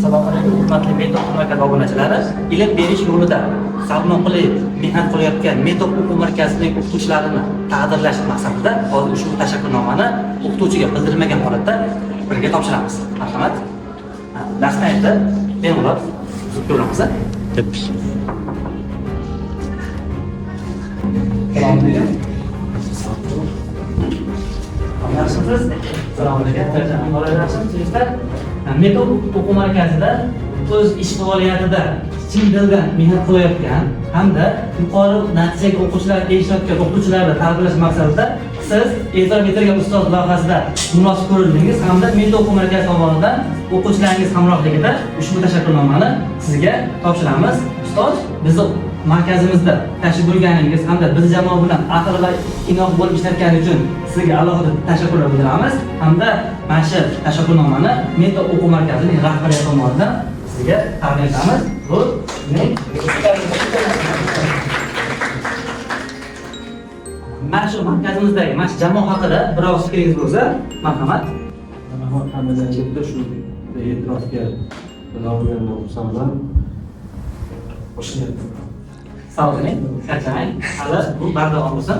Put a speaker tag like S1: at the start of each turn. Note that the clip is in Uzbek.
S1: Assalomu alaykum, hurmatli Metob markazi obunachilari. Ilm berish yo'lida sarmoqli mehnat qilayotgan Metob o'quv markazining o'qituvchilarini taqdirlash maqsadida hozir ushbu tashakkurnomani o'qituvchiga bildirilmagan holatda birga topshiramiz. Marhamat. Darsni aytdi, bemalol ko'ramiz. Yaxshimisiz? Assalomu alaykum. Metob o'quv markazida o'z ish faoliyatida chin dildan mehnat qilayotgan hamda yuqori natijaga o'quvchilar erishayotgan o'qituvchilarni tarbiyalash maqsadida siz e'tirof etilgan ustoz loyihasida munosib ko'rildingiz hamda Metob o'quv markazi tomonidan o'quvchilaringiz hamrohligida ushbu tashakkurnomani sizga topshiramiz. Ustoz, bizni markazimizda tashrif buyurganingiz hamda biz jamoa bilan aql va inoq bo'lib ishlatganingiz uchun sizga alohida tashakkurlar bildiramiz hamda mana shu tashakkurnomani Metob o'quv markazining rahbariyati tomonidan sizga taqdim etamiz. Bu mana shu markazimizdagi mana shu jamoa haqida biroz fikringiz bo'lsa, marhamat.
S2: Hammadan shu e'tirofga bilan xursandman.
S1: Sağ olun. Charchamang. Hali bu bardavom bo'lsin.